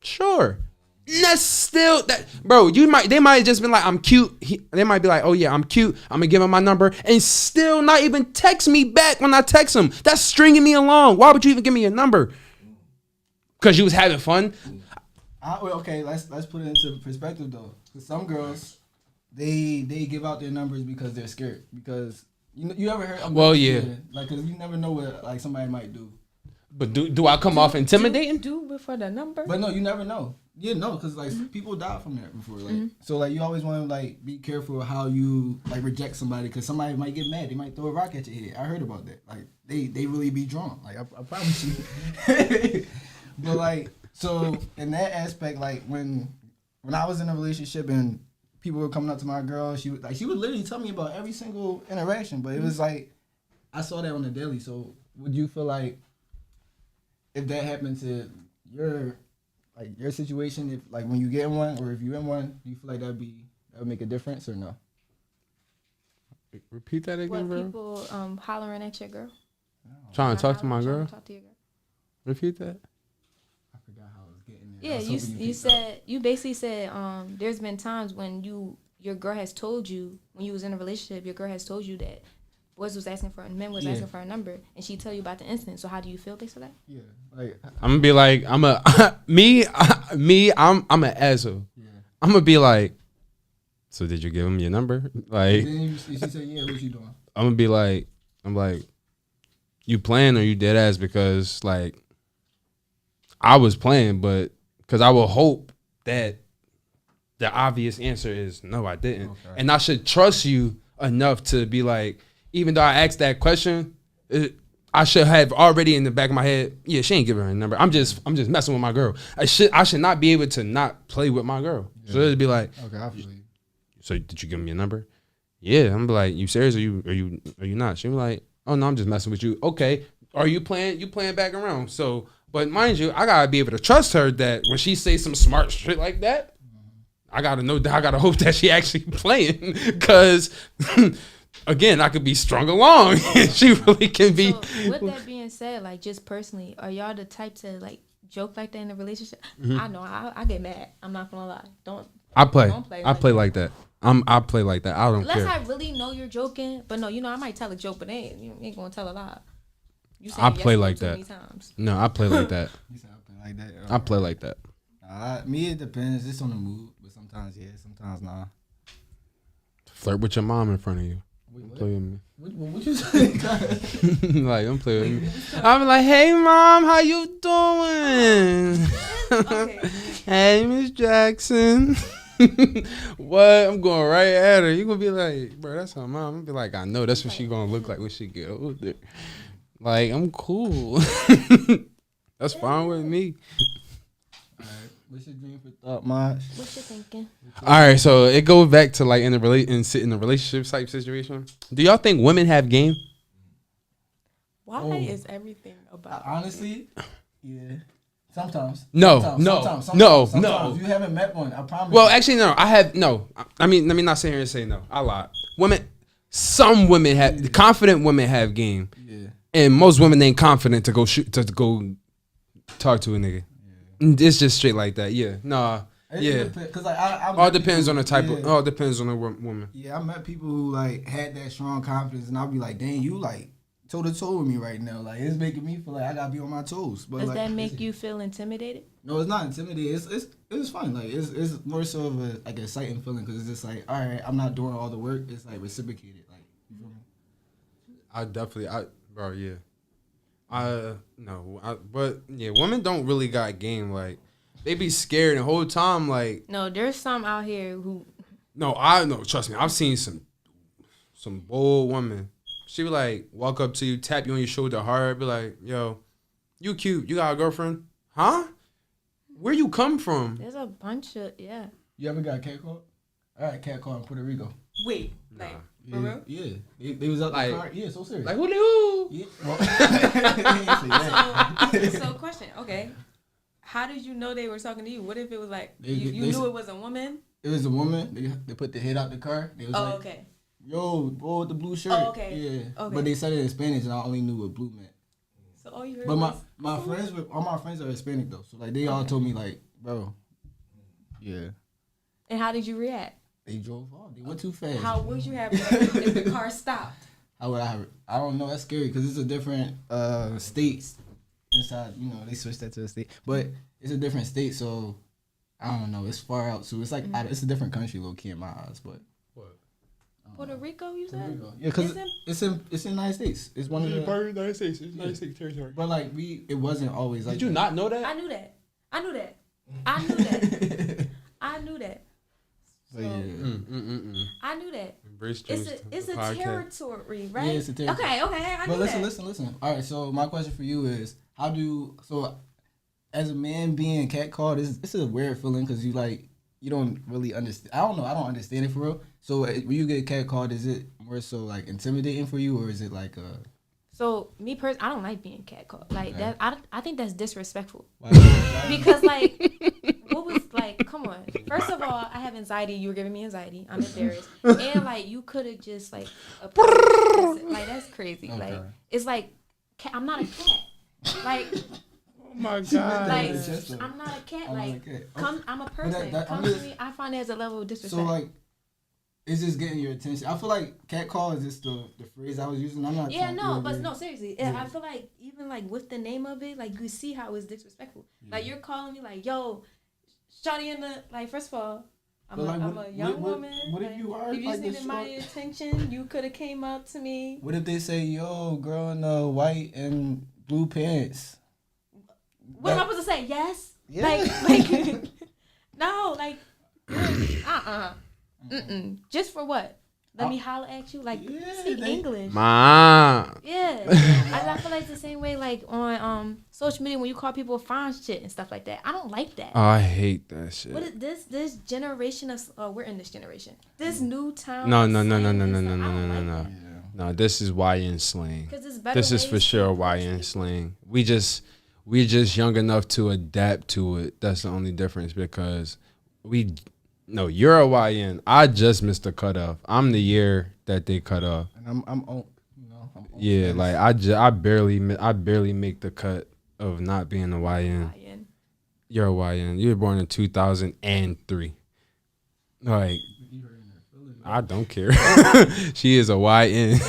Sure. That's still that, bro. They might have just been like, I'm cute. They might be like, oh yeah, I'm cute. I'm gonna give him my number, and still not even text me back when I text him. That's stringing me along. Why would you even give me your number? Because you was having fun. Okay, let's put it into perspective though. Because some girls, they give out their numbers because they're scared. Because you ever heard? Well, yeah. Like, because you never know what like somebody might do. But do I come off intimidating? Do before the number. But no, you never know. Yeah, no, because like people die from that before. Like, so like you always want to like be careful how you like reject somebody because somebody might get mad. They might throw a rock at your head. I heard about that. Like they really be drawn. Like I promise you. But like so in that aspect, like when I was in a relationship and people were coming up to my girl, she would literally tell me about every single interaction. But it was like I saw that on the daily. So would you feel like if that happened to your situation, if like when you get in one or if you're in one, do you feel like that would make a difference or no? Repeat that again, bro. People hollering at your girl? Trying to talk to my girl. Trying to talk to your girl. Repeat that. I forgot how I was getting there. Yeah, you basically said there's been times when your girl has told you when you was in a relationship, your girl has told you that men was asking for a number, and she tell you about the incident. So how do you feel based on that? Yeah, like I'm gonna be like, I'm an asshole. yeah. I'm gonna be like, so did you give him your number? Like, Then she said, yeah, what you doing? I'm gonna be like, you playing or you dead ass? Because like, I was playing, but because I will hope that the obvious answer is no, I didn't, and I should trust you enough to be like, even though I asked that question, I should have already in the back of my head, yeah, she ain't giving her a number. I'm just messing with my girl. I should not be able to not play with my girl. Yeah. So it'd be like, okay, I feel you. So did you give me a number? Yeah, I'm like, you serious? Are you not? She was like, oh no, I'm just messing with you. Okay, are you playing? You playing back around? So, but mind you, I gotta be able to trust her that when she say some smart shit like that, I gotta hope that she actually playing, because again, I could be strung along. She really can be. So with that being said, like just personally, are y'all the type to like joke like that in a relationship? Mm-hmm. I know I get mad. I'm not gonna lie. I play like that. I play like that. I don't Unless care. I really know you're joking, but no, I might tell a joke, but you ain't gonna tell a lie. I play like that. No, I play like that. You said I play like that. I play like that. Me, it depends. It's on the mood, but sometimes yeah, sometimes nah. Flirt with your mom in front of you. Wait, play with me. What you say? Like, don't play with me. I'm like, hey mom, how you doing? Okay. Hey Miss Jackson. What? I'm going right at her. You gonna be like, bro, that's her mom. I'm gonna be like, I know that's what she gonna look like when she get older. Like, I'm cool. That's fine with me. All right. What's your dream for thought, Maj? What you thinking? All right, so it goes back to like in a relationship type situation. Do y'all think women have game? Why is everything about honestly, yeah. Sometimes. No, Sometimes, no, sometimes, no, sometimes. no. You haven't met one. I promise. Well, you. actually, no. I have no. I mean, let me not sit here and say no. I lied. Women, some women have confident women have game, and most women ain't confident to go shoot to go talk to a nigga. It's just straight like that. Yeah, nah. Yeah, because like I all depends on the type of. All depends on the woman. Yeah, I met people who like had that strong confidence, and I'll be like, "Dang, you like toe to toe with me right now. Like it's making me feel like I gotta be on my toes." But Does like, that make you feel intimidated? No, it's not intimidating. It's fun. Like it's more so of a like exciting feeling because it's just like, all right, I'm not doing all the work. It's like reciprocated. Like you feel me? Bro, yeah. But yeah, women don't really got game. Like they be scared the whole time. Like No, there's some out here who. no, I know. Trust me, I've seen some bold women. She be like, walk up to you, tap you on your shoulder hard, be like, yo, you cute. You got a girlfriend? Huh? Where you come from? There's a bunch of yeah. You ever got catcalled? I got catcalled in Puerto Rico. Wait, Nah. like Yeah, for real? yeah. They was out Like- the car. Yeah, so serious. Like who? Yeah. Well, So question, okay. How did you know they were talking to you? What if it was like They- you they- knew it was a woman? it was a woman. They put the head out the car. They was Oh, like, okay. yo, boy with the blue shirt. Oh, okay. Yeah. Okay. But they said it in Spanish, and I only knew what blue meant. So all you heard But was all my friends are Hispanic though, so like they all told me like, bro, yeah, And how did you react? they drove off. They went too fast. How would you have reacted if the car stopped? How would I have it? I don't know. That's scary because it's a different state inside. You know, they switched that to a state, but it's a different state, so I don't know. It's far out, so it's like it's a different country, low key in my eyes. But Puerto Rico, you said? yeah, because Isn't- it's in the United States. It's one of the. United States. It's United States territory. But like it wasn't always like. Did you not know that? I knew that. I knew that. I knew that. I knew that. So, yeah. I knew that. Embrace It's Joe's a podcast. territory, right? Yeah, it's a territory. Okay, I But knew listen, that. listen. All right, so my question for you is, as a man being catcalled, this is a weird feeling because you don't really understand. I don't know. I don't understand it for real. So when you get catcalled, is it more so like intimidating for you, or is it like So me personally, I don't like being catcalled. Like that, I think that's disrespectful. why- Because like, what was like? Come on. First of all, I have anxiety. You were giving me anxiety. I'm embarrassed. And like, you could have just like, like that's crazy. Okay. Like, it's like, I'm not a cat. Like, Oh my that god. like in the chest, though. I'm not a cat. I'm not Like, a cat. come, I'm a person. that- Come I'm to just- me. I find there's a level of disrespect. So like, it's just getting your attention. I feel like catcall is just the phrase I was using. I'm not. Yeah, trying- no, but no, seriously. Yeah. I feel like even like with the name of it, like you see how it's disrespectful. Like you're calling me like, yo, shawty in the like. First of all, I'm But, like, I'm what- a young what- woman. what if like, you are, if you like, just the needed my short- attention, you could have came up to me. What if they say, "Yo, girl in the white and blue pants"? What am I supposed to say? Yes. Yeah. Like no, like just for what? Let me holler at you, like Yeah, speak they- English. Ma. Yeah, I feel like it's the same way like on social media when you call people fine shit and stuff like that. I don't like that. Oh, I hate that shit. What is this generation of? We're in this generation. This new town. No, of no, no, no, slang no, and no, stuff, no, I no, don't no, like no. that. No, this is YN slang. 'Cause it's better This is ways for to sure approach YN people. slang. We just young enough to adapt to it. That's the only difference because you're a YN. I just missed the cutoff. I'm the year that they cut off. And I'm on. You know, I'm on Yeah, status. like I barely make the cut of not being a YN. Ryan. You're a YN. You were born in 2003. Like I don't care. She is a YN,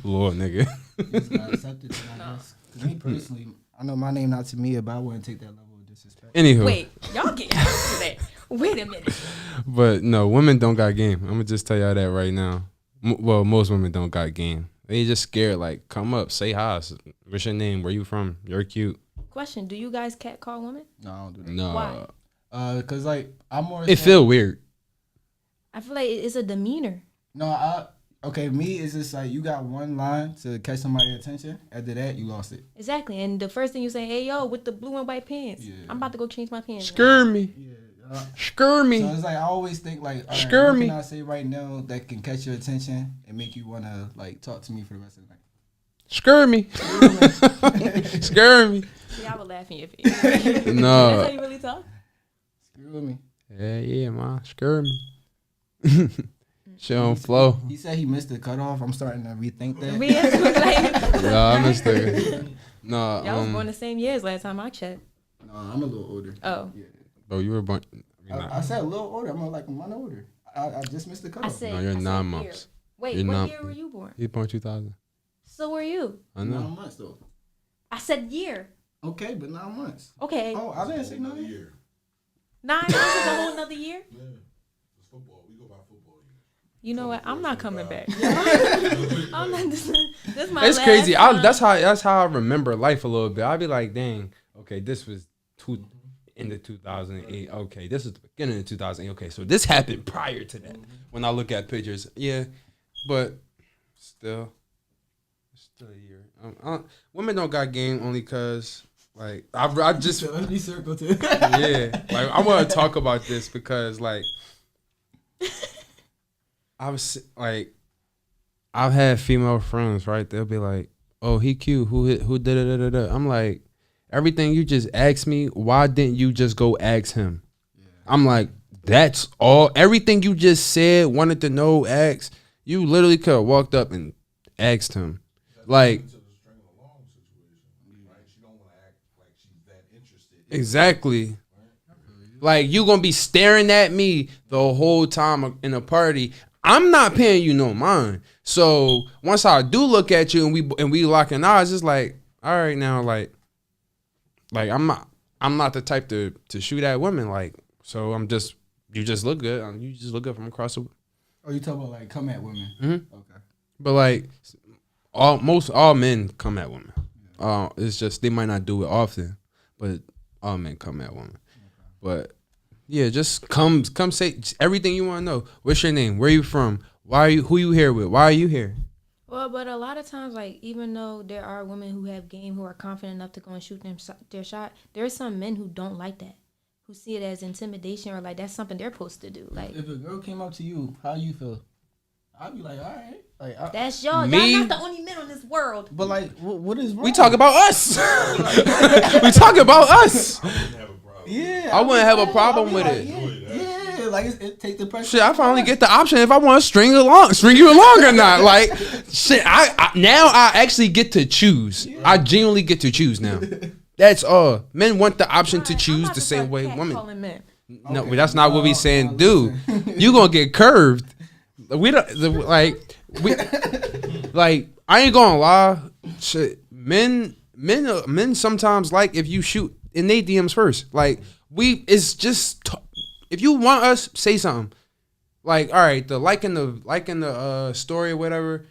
Lord nigga. Just gotta accept it, I guess. 'Cause me personally, I know my name not Tamia, but I wouldn't take that level of disrespect. Anywho, Wait, y'all get out to that. Wait a minute. but no, women don't got game. I'm gonna just tell y'all that right now. Well, most women don't got game. They just scared. Like, come up, say hi. What's your name? Where you from? You're cute. Question: do you guys catcall women? No, I don't do that. No, Why? Cause like I'm more. it so- feel weird. I feel like it's a demeanor. No, me is just like you got one line to catch somebody's attention. After that, you lost it. Exactly. And the first thing you say, hey yo, with the blue and white pants. Yeah. I'm about to go change my pants. Scare me. Yeah. Scare me. So it's like I always think like, all right, Scare what me. can I say right now that can catch your attention and make you wanna like talk to me for the rest of the night? Scare me. Scare me. See, I would laugh in your face. That's No. how you really talk? Screw with me. Yeah, man. Screw me. Shit on flow. He said he missed the cutoff. I'm starting to rethink that. Me and like, No, I missed it. No, y'all was born the same year as last time I checked. No, I'm a little older. Oh. Yeah. bro, you were born. I said a little older. I'm like a month older. I just missed the I cutoff. said, No, you're I said 9 year. months. Wait, You're what not- year were you born? He born 2000. So were you. I know. 9 months though. I said year. Okay, but 9 months. Okay. Oh, I didn't say 9 years. year. 9 months is a whole nother year. Yeah, it's football. We go by football year. You know what? I'm not coming back. I'm not. This my It's last crazy. time. That's how I remember life a little bit. I'd be like, dang, okay, this was in the 2008. Okay, this is the beginning of 2008. Okay, so this happened prior to that. When I look at pictures, yeah, but still a year. Women don't got game only cause like I just Let me circle too. yeah, like I want to talk about this because like I was like I've had female friends, right? They'll be like, "Oh, he cute. Who did it?" I'm like, everything you just asked me, why didn't you just go ask him? Yeah. I'm like, that's all. Everything you just said, wanted to know, ask. You literally could have walked up and asked him, like. To the string along situation, right? She don't want to act like she's that interested. Exactly. Like you gonna be staring at me the whole time in a party. I'm not paying you no mind. So once I do look at you and we locking eyes, it's like, all right now, like I'm not the type to shoot at women. Like so you just look good. You just look good from across the. Oh, you talking about like come at women? Mm-hmm. Okay. But like all men come at women. It's just they might not do it often, but all men come at women. But yeah, just come say everything you want to know. What's your name? Where you from? Who you here with? Why are you here? Well, but a lot of times, like even though there are women who have game who are confident enough to go and shoot their shot, there are some men who don't like that, who see it as intimidation or like that's something they're supposed to do. Like If a girl came up to you, how you feel? I'd be like, all right. Like, that's y'all. Me? Y'all not the only men on this world. but like, what is wrong? We talk about us. We talk about us. I wouldn't have a problem. Yeah, I wouldn't have a problem I'd be with like, it. Yeah, like it take the pressure. Shit, I finally get the option if I want to string you along or not. Like, shit, I now I actually get to choose. I genuinely get to choose now. That's all. Men want the option to choose the same way women. Men. No, Okay. but that's not what we No, saying. no, Do listen. you gonna get curved? We don't like. I ain't gonna lie. Shit, men sometimes like if you shoot in they DMs first. Like it's just if you want us, say something. Like all right, the liking the story or whatever.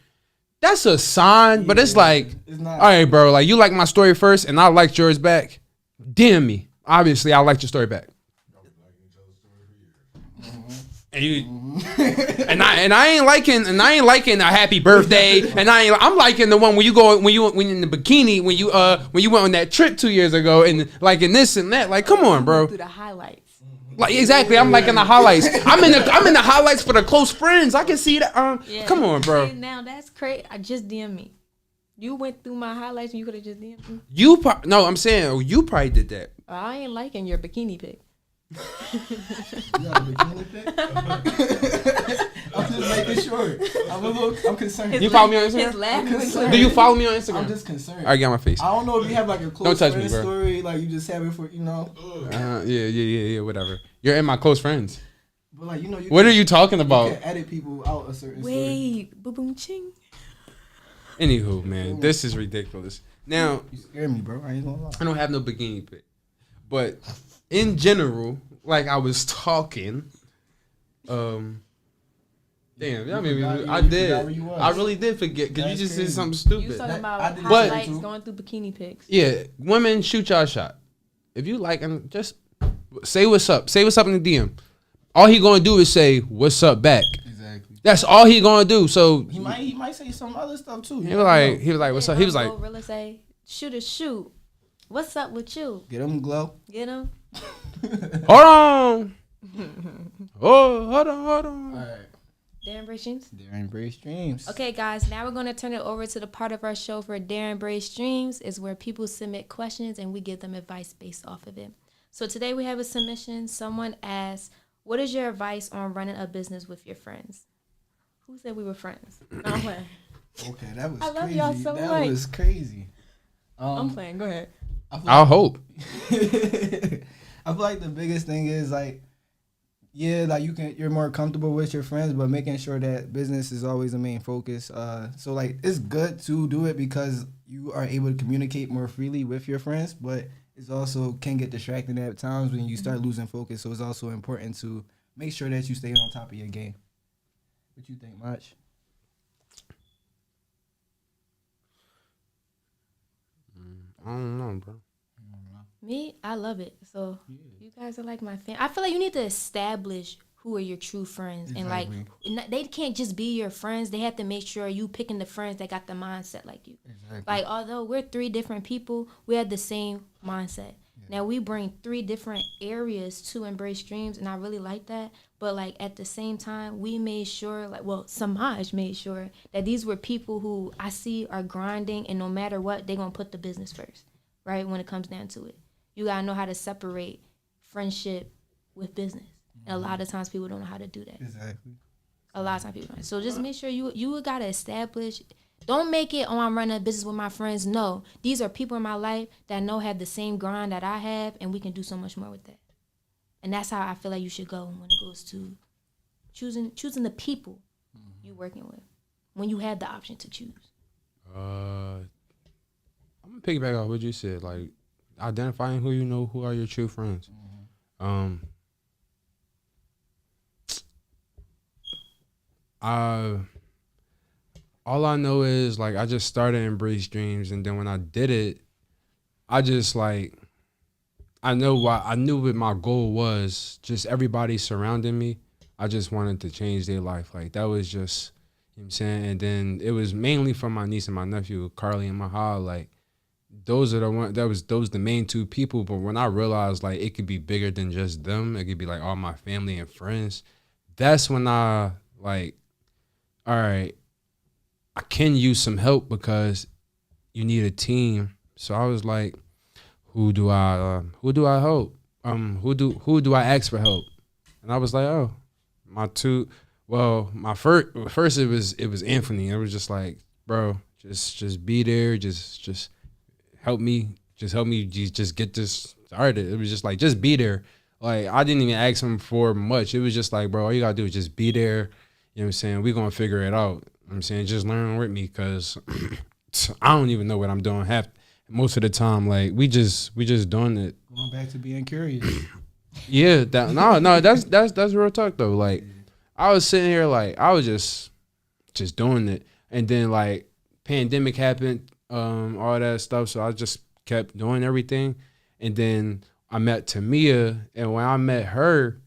That's a sign, but it's like, It's not. all right, bro. Like you like my story first, and I liked yours back. DM me. Obviously, I liked your story back. And you and I ain't liking a happy birthday, and I'm liking the one when you in the bikini when you went on that trip 2 years ago and liking this and that. Like, come on, bro. Through the highlights. Like exactly, I'm liking the highlights. I'm in the highlights for the close friends. I can see that. Yeah. Come on, bro. See, now that's crazy. I just DM me. You went through my highlights and you could have just DM'd me. No, I'm saying you probably did that. I ain't liking your bikini pic. You got a bikini pic? I'm just making sure. I'm concerned. You follow me on His Instagram? laugh I'm was concerned. Do you follow me on Instagram? I'm just concerned. I got my face. I don't know if you have like a Don't close touch friend me, bro. story, like you just have it for Yeah, whatever. You're in my close friends. But like you What can, are you talking you about? can edit people out a certain story. Wait, boom boom ching. Anywho, man, this is ridiculous. Now, You scare me, bro. I ain't gonna lie. I don't have no bikini pic, but in general, like I was talking, damn, I mean, forgot- I you forgot where did. you was. I really did forget because you That's just crazy. said something You stupid. was talking I about did that highlights too. going through bikini pics. Yeah, women, shoot y'all shot. If you like, and just say what's up. Say what's up in the DM. All he gonna do is say what's up back. Exactly. That's all he gonna do. So He might say some other stuff too. he was like, what's up? He was like, Gorilla say, shoot. What's up with you? get him glow. Get him? hold on. Oh, hold on. All right. Darren Brace Dreams. Darren Brace Dreams. Okay, guys, now we're going to turn it over to the part of our show for Darren Brace Dreams, is where people submit questions and we give them advice based off of it. So today we have a submission. Someone asked, what is your advice on running a business with your friends? Who said we were friends? No, I'm playing. Okay, that was I love crazy. y'all so that much. was crazy. I'm playing. Go ahead. I'll hope. I feel like the biggest thing is like, yeah, like you're more comfortable with your friends, but making sure that business is always the main focus. So like it's good to do it because you are able to communicate more freely with your friends, but it's also can get distracting at times when you start losing focus. So it's also important to make sure that you stay on top of your game. What you think, Mach? I don't know, bro. Me, I love it. So you guys are like my fan. I feel like you need to establish who are your true friends. Exactly. And like they can't just be your friends. They have to make sure you picking the friends that got the mindset like you. Exactly. Like although we're 3 different people, we have the same mindset. Now we bring 3 different areas to Embrace Dreams, and I really like that. But like at the same time, we made sure, Samaj made sure that these were people who I see are grinding, and no matter what, they're gonna put the business first, right? When it comes down to it, you gotta know how to separate friendship with business. And a lot of times people don't know how to do that. Exactly. A lot of times people don't. So just make sure you gotta establish. Don't make it, I'm running a business with my friends. No, these are people in my life that I know have the same grind that I have, and we can do so much more with that. And that's how I feel like you should go when it goes to choosing the people you're working with when you have the option to choose. I'm gonna piggyback off what you said, like identifying who you know who are your true friends. All I know is like I just started Embrace Dreams, and then when I did it, I just like I knew what my goal was. Just everybody surrounding me, I just wanted to change their life. Like that was just, you know what I'm saying. And then it was mainly for my niece and my nephew, Carly and Mahal. Like those are the main 2 people. But when I realized like it could be bigger than just them, it could be like all my family and friends. That's when I like, all right, I can use some help because you need a team. So I was like, who do I help? Who do I ask for help? And I was like, my first it was Anthony. It was just like, bro, just be there, just help me, just get this started. It was just like, just be there. Like I didn't even ask him for much. It was just like, bro, all you gotta do is just be there. You know what I'm saying? We're gonna figure it out. You know what I'm saying? Just learn with me, because I don't even know what I'm doing most of the time. Like we just doing it. Going back to being curious. Yeah, that's real talk though. Like I was sitting here like I was just doing it, and then like pandemic happened, all that stuff. So I just kept doing everything, and then I met Tamia, and when I met her,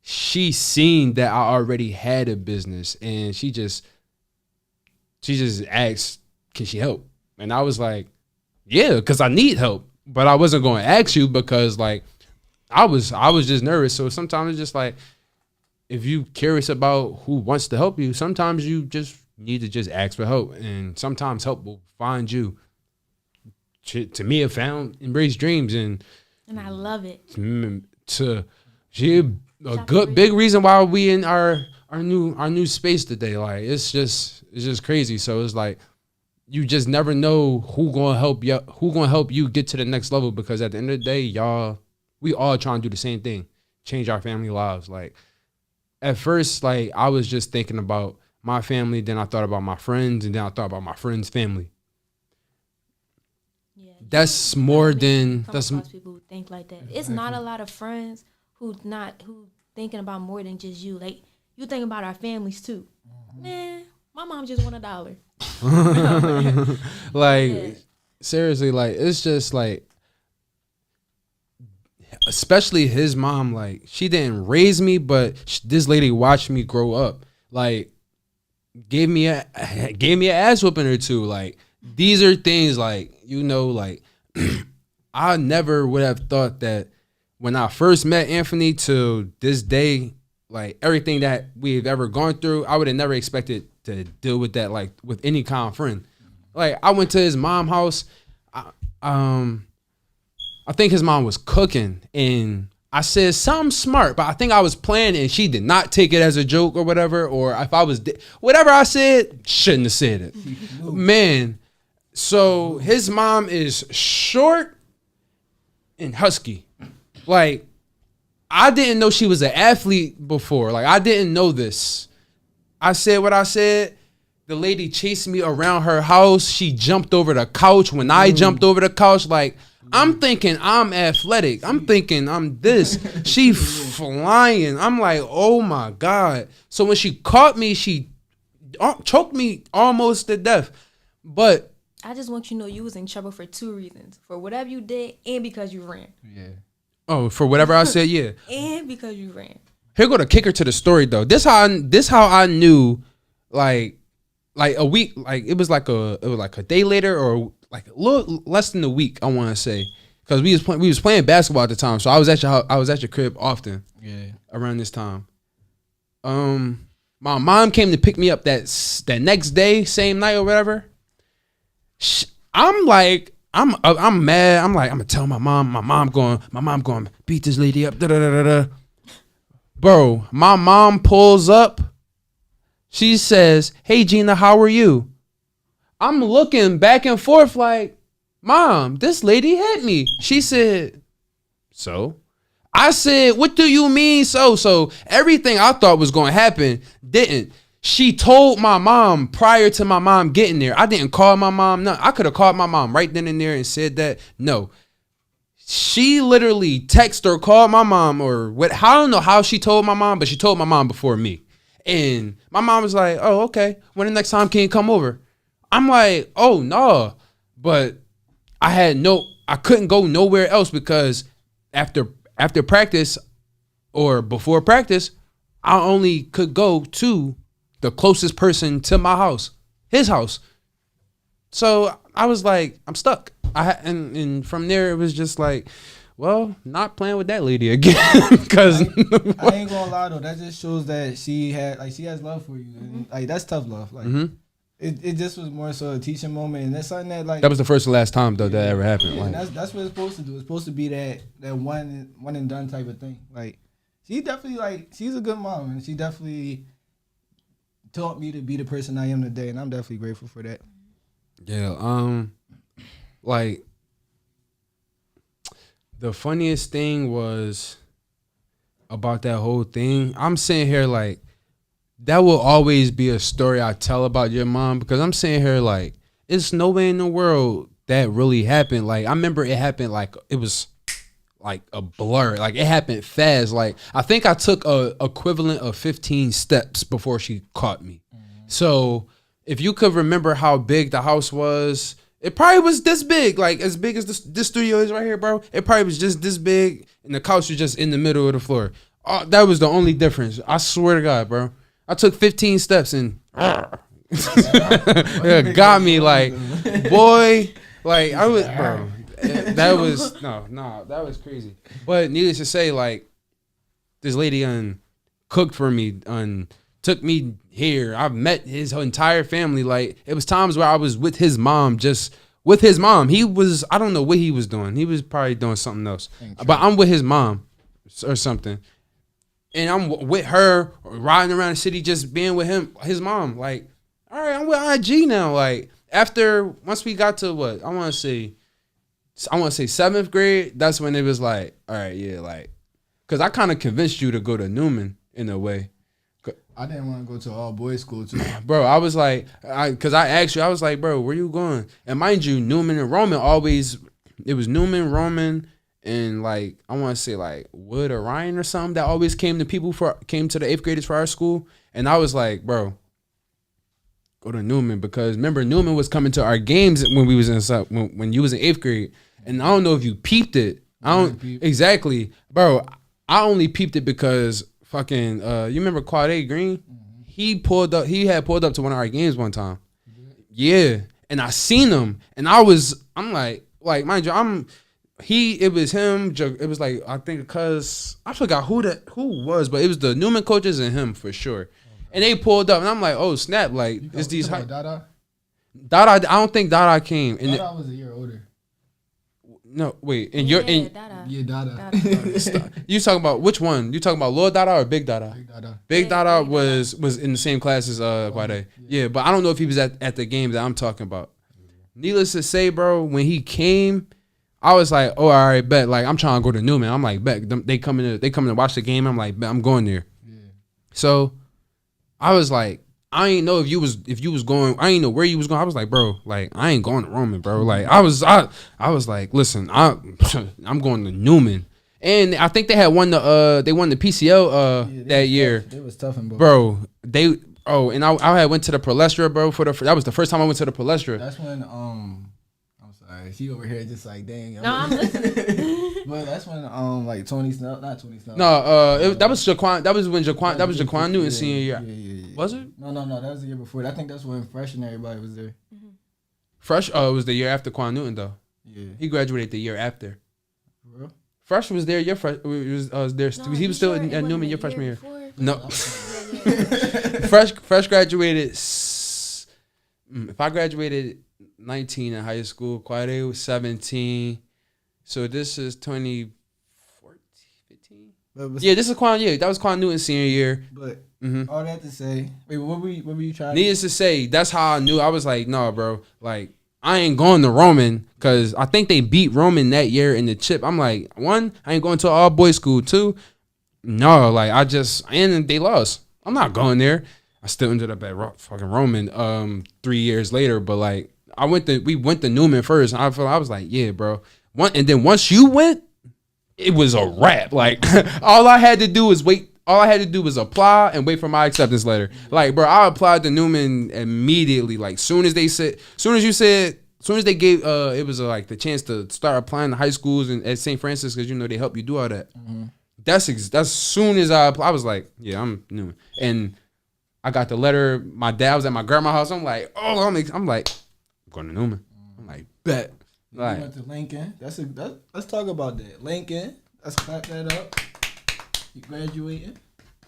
she seen that I already had a business, and she just asked, can she help? And I was like, yeah, because I need help. But I wasn't going to ask you because like I was just nervous. So sometimes it's just like, if you curious about who wants to help you, sometimes you just need to just ask for help, and sometimes help will find you. Tamia found Embrace Dreams, and I love it. She a good big reason why we in our new space today. Like it's just crazy. So it's like you just never know who gonna help you get to the next level, because at the end of the day, we all trying to do the same thing, change our family lives. Like at first, like I was just thinking about my family, then I thought about my friends, and then I thought about my friends' family. Yeah, that's more than that's people who think like that. Exactly. It's not a lot of friends who thinking about more than just you. Like you think about our families too. Mm-hmm. Man, my mom just won $1. Like yeah. Seriously, like it's just like, especially his mom. Like she didn't raise me, but this lady watched me grow up. Like gave me an ass whooping or two. Like these are things like, you know, like I never would have thought that when I first met Anthony to this day, like everything that we've ever gone through, I would have never expected to deal with that like with any kind of friend. Like I went to his mom's house. I think his mom was cooking and I said something smart, but I think I was playing and she did not take it as a joke or whatever. Or if I was, whatever I said, shouldn't have said it. Man, so his mom is short and husky. Like, I didn't know she was an athlete before. Like, I didn't know this. I said what I said. The lady chased me around her house. She jumped over the couch when I jumped over the couch. Like, I'm thinking I'm athletic. I'm thinking I'm this. She flying. I'm like, oh my God. So when she caught me, she choked me almost to death. But I just want you to know you was in trouble for 2 reasons. For whatever you did and because you ran. Yeah. oh, for whatever I said, yeah. And because you ran. Here go the kicker to the story though. This how I knew, like a week, like it was like a day later or like a little less than a week, I want to say, because we was playing basketball at the time. So I was at your crib often. Yeah. Around This time. My mom came to pick me up that next day, same night or whatever. I'm like, I'm mad. I'm like, I'm gonna tell my mom. My mom going beat this lady up. Da da da da. Bro, my mom pulls up. She says, "Hey Gina, how are you?" I'm looking back and forth like, "Mom, this lady hit me." She said, "So?" I said, "What do you mean so?" So everything I thought was going to happen didn't. She told my mom prior to my mom getting there. I didn't call my mom. No, I could have called my mom right then and there and said that. No. She literally texted or called my mom or what. I don't know how she told my mom, but she told my mom before me. And my mom was like, "Oh, okay. When the next time can you come over?" I'm like, "Oh, no." But I couldn't go nowhere else because after practice or before practice, I only could go to the closest person to my house, his house. So I was like, I'm stuck. And from there it was just like, well, not playing with that lady again. Cause I ain't gonna lie though, that just shows that she has love for you. And, like that's tough love. Like it just was more so a teaching moment, and that's something that was the first and last time though that ever happened. Yeah, like, and that's what it's supposed to do. It's supposed to be that one and done type of thing. Like she definitely she's a good mom, and she definitely taught me to be the person I am today, and I'm definitely grateful for that. Yeah, like the funniest thing was about that whole thing. I'm sitting here like that will always be a story I tell about your mom, because I'm sitting here like it's no way in the world that really happened. Like I remember it happened like it was like a blur. Like it happened fast. Like I think I took a equivalent of 15 steps before she caught me. So if you could remember how big the house was, it probably was this big, like as big as this studio is right here, bro. It probably was just this big, and the couch was just in the middle of the floor. That was the only difference. I swear to God, bro. I took 15 steps and it got me like, boy, like I was, bro. That was that was crazy. But needless to say, like this lady cooked for me, took me here. I've met his entire family. Like it was times where I was with his mom, just with his mom. He was, I don't know what he was doing. He was probably doing something else. But I'm with his mom or something. And I'm with her riding around the city, just being with his mom. Like, all right, I'm with Aunt G now. Like once we got to what? I want to say 7th grade. That's when it was like, all right, yeah, like, cause I kind of convinced you to go to Newman in a way. I didn't want to go to all boys school too. Bro, I was like, cause I asked you, I was like, bro, where you going? And mind you, Newman and Roman it was Newman, Roman, and like, I want to say like Wood or Ryan or something that always came to the 8th graders for our school. And I was like, bro, go to Newman, because remember Newman was coming to our games when we was when you was in 8th grade. And I don't know if you peeped it. Exactly, bro. I only peeped it because fucking you remember Quade Green? Mm-hmm. He had pulled up to one of our games one time. Yeah. And I seen him, and I'm like, mind you, it was him. It was like I think because I forgot who was, but it was the Newman coaches and him for sure. And they pulled up, and I'm like, oh snap! Like it's these high. Dada. Dada, I don't think Dada came. And Dada was a year older. no, wait, and Yeah, you're in. Dada. Yeah, Dada. You talking about which one? You talking about Lil Dada or Big Dada? Big Dada. Big Yeah, Dada Big was in the same class as Quade. Yeah, but I don't know if he was at the game that I'm talking about. Needless to say, bro, when he came, I was like, oh, all right, bet. Like I'm trying to go to Newman. I'm like, bet. They coming to watch the game. I'm like, bet, I'm going there. Yeah. So I was like, I ain't know if you was going. I ain't know where you was going. I was like, bro, like I ain't going to Roman, bro. Like I was like, listen, I'm going to Newman. And I think they won the PCL that year. They was tough in both. Bro, and I had went to the Palestra, bro. That was the first time I went to the Palestra. That's when I'm sorry, she over here just like dang. No, I'm listening. But that's when like Tony Snell, not Tony Snell. No, that was Jaquan. That was when Jaquan. That was Jaquan Newton senior year. Yeah. Was it? No, that was the year before. I think that's when Fresh and everybody was there. Fresh. It was the year after Quan Newton though. Yeah. He graduated the year after. For real? Fresh was there. Your fresh was there. No, He was still sure it at Newman wasn't your a freshman year. before? No, Yeah. fresh graduated. If I graduated 19 in high school, Quade was 17. So this is 2014, 15. Yeah, this is Quan. Yeah, that was Quan Newton's senior year. But Mm-hmm. all that to say, wait, what were you trying? Needless to say, that's how I knew. I was like, no, bro. Like, I ain't going to Roman because I think they beat Roman that year in the chip. I'm like, one, I ain't going to an all boys school. Two, no, like and they lost. I'm not going there. I still ended up at fucking Roman 3 years later. But like, we went to Newman first. And I was like, yeah, bro. And then once you went, it was a wrap. Like, all I had to do was wait. All I had to do was apply and wait for my acceptance letter. Like, bro, I applied to Newman immediately. Like, soon as they gave, it was like the chance to start applying to high schools and at St. Francis because they help you do all that. Mm-hmm. That's soon as I applied. I was like, yeah, I'm Newman, and I got the letter. My dad was at my grandma's house. I'm like, oh, I'm like, I'm going to Newman. I'm like, bet. Like, You went to Lincoln. Let's talk about that. Lincoln. Let's clap that up. You graduating?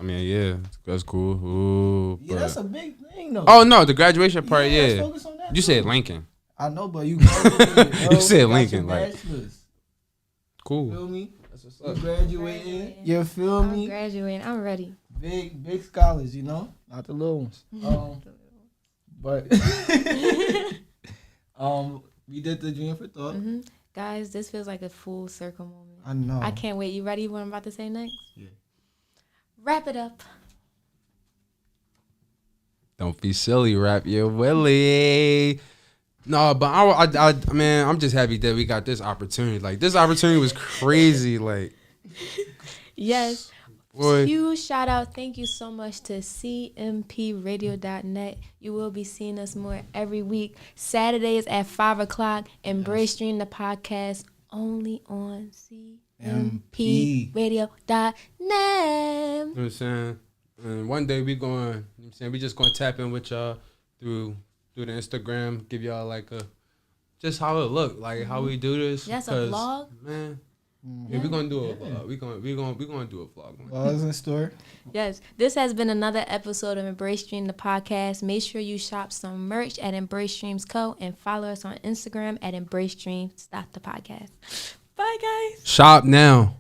I mean, yeah, that's cool. Ooh, Yeah, that's a big thing though. Oh no, the graduation part. let's Yeah, focus on that you too. said Lincoln. I know, but you graduated, bro. You said Got Lincoln, your like- bachelor's. Cool. Feel me? That's what's You graduating. You feel I'm me? graduating. I'm ready. Big scholars, not the little ones. But we did the Dream for Thought. Mm-hmm. Guys, this feels like a full circle moment. I know. I can't wait. You ready? What I'm about to say next? Yeah. Wrap it up. Don't be silly, rap your Willie. No, but I man, I'm just happy that we got this opportunity. Like, this opportunity was crazy. Like, Yes. boy, Huge shout out. Thank you so much to cmpradio.net. You will be seeing us more every week. Saturdays at 5 o'clock. Embrace Stream the podcast only on cmpradio.net. you know what I'm saying? And one day we going, you know what I'm saying, we just going to tap in with y'all through the Instagram, give y'all like just how it look, like how we do this. Yes, a 'cause, vlog. Man, yeah, we're going to do a vlog. We're going to do a vlog. Balls in store. Yes, this has been another episode of Embrace Stream the podcast. Make sure you shop some merch at Embrace Streams Co. and follow us on Instagram at Embrace Streams. Stop the podcast. Bye, guys. Shop now.